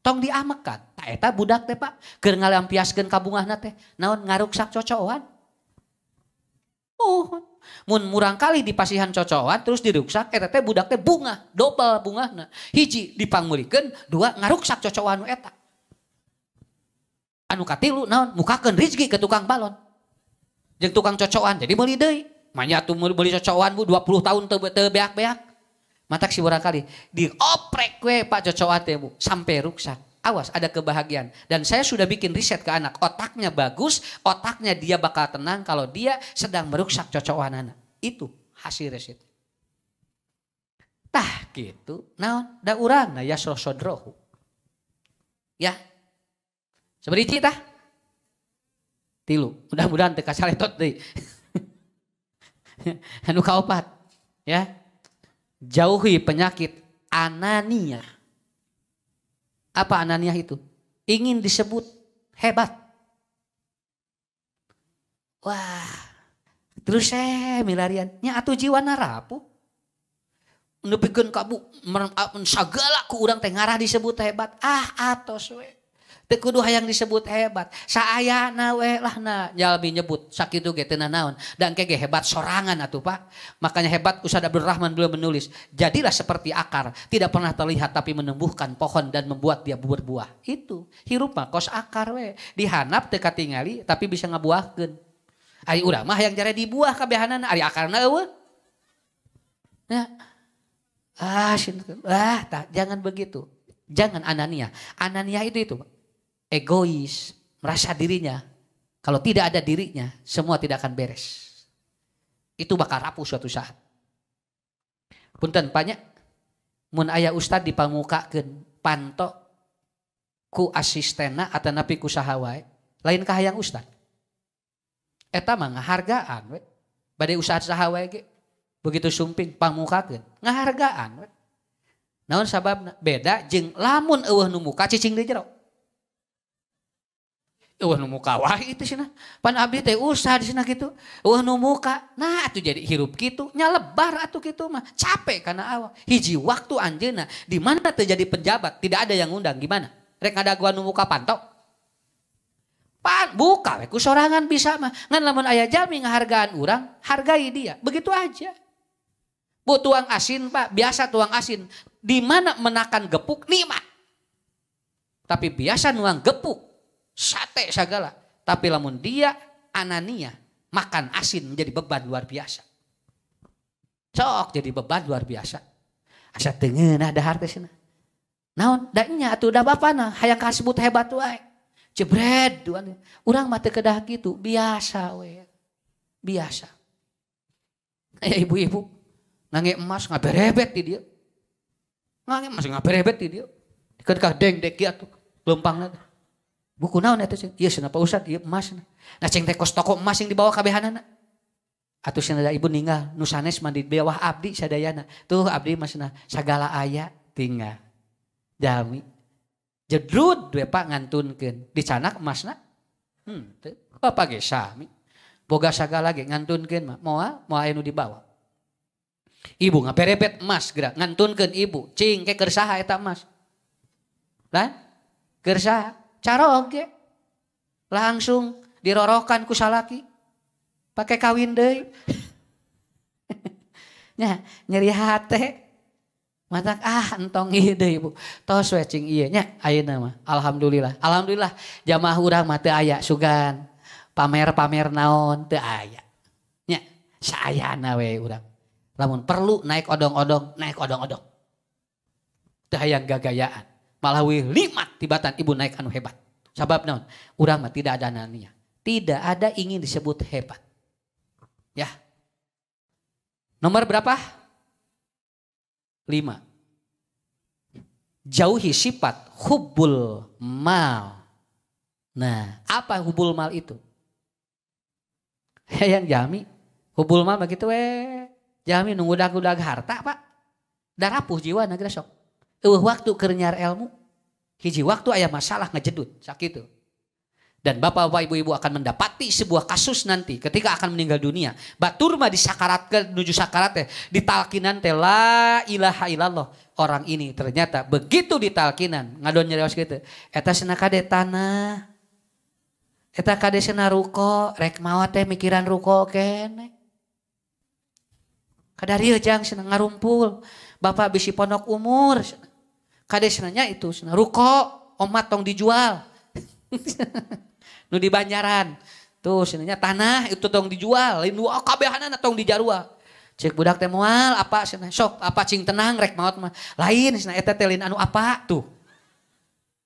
tong diamekan. Tak eta budak teh Pak, keur ngalampiaskeun ka bungahna teh naon ngaruksak cocoan. Oh, mun murang kali dipasihan cocoan terus diruksak eta teh budak teh bunga, dobel bungahna. Hiji dipanggulikeun, dua ngaruksak cocoan eta. Anu katilu naon mukakeun rezeki ke tukang balon. Jeung tukang cocoan jadi meuli deui. Manya tuh meuli cocoan bu 20 tahun teu beak-beak. Matak si urang kali dioprek we Pak cocoan teh Bu sampai ruksak. Awas ada kebahagiaan. Dan saya sudah bikin riset ke anak. Otaknya bagus, otaknya dia bakal tenang kalau dia sedang meruksak cocokan anak. Itu hasil riset. Tah gitu. Naon da urang ya sosodrohu. Ya. Sabari tah? Tilu. Mudah-mudahan teu kasaletot deui. Anu kaopat. Ya. Jauhi penyakit anania. Apa anania itu? Ingin disebut hebat. Wah, terus saya milarian. Nya atuh jiwana rapuh. Nepikeun ka Bu sagala ku urang teh ngarah disebut hebat. Atos we. Teu kudu hayang disebut hebat. Saayana we lah na jalmi nyebut sakitu ge teu naon. Dan kege hebat sorangan atuh Pak. Makanya hebat Ustaz Abdul Rahman beliau menulis, jadilah seperti akar, tidak pernah terlihat tapi menumbuhkan pohon dan membuat dia berbuah. Itu hirup mah kos akar we. Dihanap teu katingali tapi bisa ngabuahkeun. Ari urang mah hayang jare dibuah kabehanana ari akarna eueuh. Nah. Jangan begitu. Jangan anania. Anania itu egois, merasa dirinya. Kalau tidak ada dirinya, semua tidak akan beres. Itu bakal rapuh suatu saat. Punten banyak, mun aya ustad dipangukakeun panto ku asistena atau napi ku saha wae, lain kahayang ustad. Eta mah ngahargaan we. Bade ustad saha wae ge begitu sumping pangukakeun, ngahargaan we. Naon sababna? Beda jeung lamun eueuh nu muka cicing di jero. Eueuh nu muka wae itu cenah. Pan abdi teh usah di cenah kitu. Eueuh nu muka. Nah atuh jadi hirup kitu, nya lebar atuh kitu mah. Capek kana awak. Hiji waktu anjeunna di mana teu jadi penjabat, tidak ada yang ngundang gimana? Rek ngadaguan nu muka pantok. Pan buka we ku sorangan bisa mah. Ngan lamun aya jalmi ngahargaan urang, hargai dia. Begitu aja. Bu tuang asin Pak, biasa tuang asin. Di mana menakan gepuk nikmat. Tapi biasa nuang gepuk. Sate segala. Tapi lamun dia anania, makan asin menjadi beban luar biasa. Cok jadi beban luar biasa. Asa tengeunah dahar teh cenah. Naon? Da nya atuh da bapana hayang kasebut hebat wae. Jebret duan. Urang mah teu kedah kitu, biasa we. Biasa. Aya ibu-ibu ngange emas ngaberebet di dieu. Ngange emas ngaberebet di dieu. Dikeun ka deng-deng kieu atuh leumpangna. Buku naon eta cing? Ieu cenah Pak Ustad, ieu emas. Nah cing teh kos toko emas yang dibawa kabehanana. Atuh cenah ibu ninggal nu sanes mah di bawah abdi sadayana. Tuh abdi mah cenah sagala aya tinggal. Jami. Jedrut we Pak ngantunkeun. Dicanak emasna. Teu. Apa ge sami. Boga sagala ge ngantunkeun mah. Moal anu dibawa. Ibu ngaberebet emas geura ngantunkeun ibu. Cing ke keur saha eta emas? Lah? Keur saha? Carog ge. Langsung dirorokan ku salaki. Pakai kawin deui. Nya nyeri hate. Matak entong ieu deui Bu. Tos we cing ieu nya ayeuna mah. Alhamdulillah. Alhamdulillah jamaah urang mah teu aya sugan pamer-pamer naon teu aya. Nya saayana we urang. Lamun perlu naik odong-odong, naik odong-odong. Teu hayang gagayaan. Malah wih limat tibatan ibu naik anu hebat. Sabab naon? Urang mah tidak ada anania. Tidak ada ingin disebut hebat. Ya. Nomor berapa? 5. Jauhi sifat hubbul mal. Nah, apa hubbul mal itu? Yang jami. Hubbul mal begitu jami nunggudag-udag harta Pak. Darapuh jiwa nagra sok. Waktu keur nyar ilmu. Hiji waktu aya masalah ngejedut sakitu. Dan bapak-bapak ibu-ibu akan mendapati sebuah kasus nanti ketika akan meninggal dunia. Batur mah di sakarat ke menuju sakarat teh ditalkinan teh la ilaha illallah. Orang ini ternyata begitu ditalkinan ngadon nyarios gitu. Eta cenah kade tanah. Eta kade cenah ruko, rek maot teh mikiran ruko kene. Kadarieu jang cenah ngarumpul. Bapak bisi pondok umur. Kade cenahnya itu cenah ruko, omat tong dijual. Nu di Banjaran tuh senenya tanah itu tong dijual lain dua kabehanana tong dijarua cek budak teh moal apa cenah sok apa cing tenang rek maot mah lain cenah eta teh lain anu apa tuh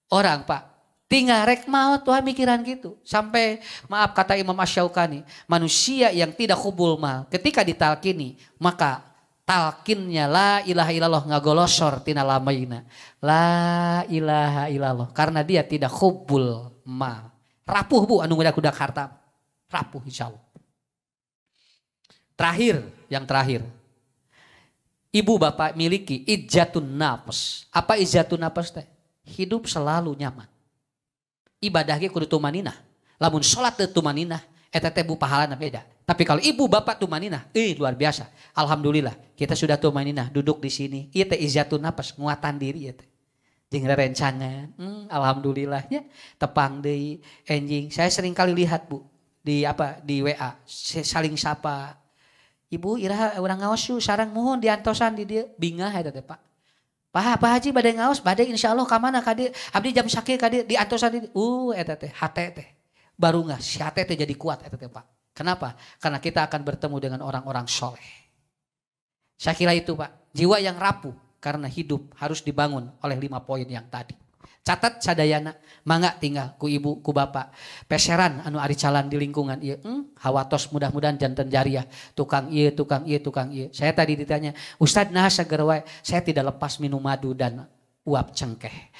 orang Pak tinggal rek maot tuh mikiran gitu sampai maaf kata Imam Asy-Syaukani manusia yang tidak hubul mal ketika ditalkini maka talkinnya la ilaha illallah ngagolosor tina lamaina la ilaha illallah karena dia tidak hubul mal. Rapuh bu anu ngudak-ngudak harta. Rapuh insya Allah. Yang terakhir. Ibu bapak miliki ijatun nafas. Apa ijatun nafas teh? Hidup selalu nyaman. Ibadah ge kudu tumaninah. Lamun salat teu tumaninah eta teh bu pahalana beda. Tapi kalau ibu bapak tumaninah, luar biasa. Alhamdulillah kita sudah tumaninah duduk di sini. Ieu teh ijatun nafas, nguatan diri ieu teh. Jeung rencangan, alhamdulillahnya tepang deui enjing. Saya sering kali lihat Bu di WA saling sapa. Ibu iraha urang ngaos su sareng mohon diantosan di dieu bingah eta teh Pak. Pak Haji bade ngaos bade insyaallah ka mana ka dieu abdi jam sakieu ka dieu diantosan di eta teh hate teh baru ngah si hate teh jadi kuat eta teh Pak. Kenapa? Karena kita akan bertemu dengan orang-orang soleh. Saya kira itu Pak, jiwa yang rapuh. Karena hidup harus dibangun oleh 5 poin yang tadi. Catat sadayana, mangga tinggal ku ibu, ku bapak. Peseran anu ari calan di lingkungan ieu, hawatos mudah-mudahan janten jariah. Tukang ieu, tukang ieu, tukang ieu. Saya tadi ditanya, Ustadz nah seger wae, saya tidak lepas minum madu dan uap cengkeh.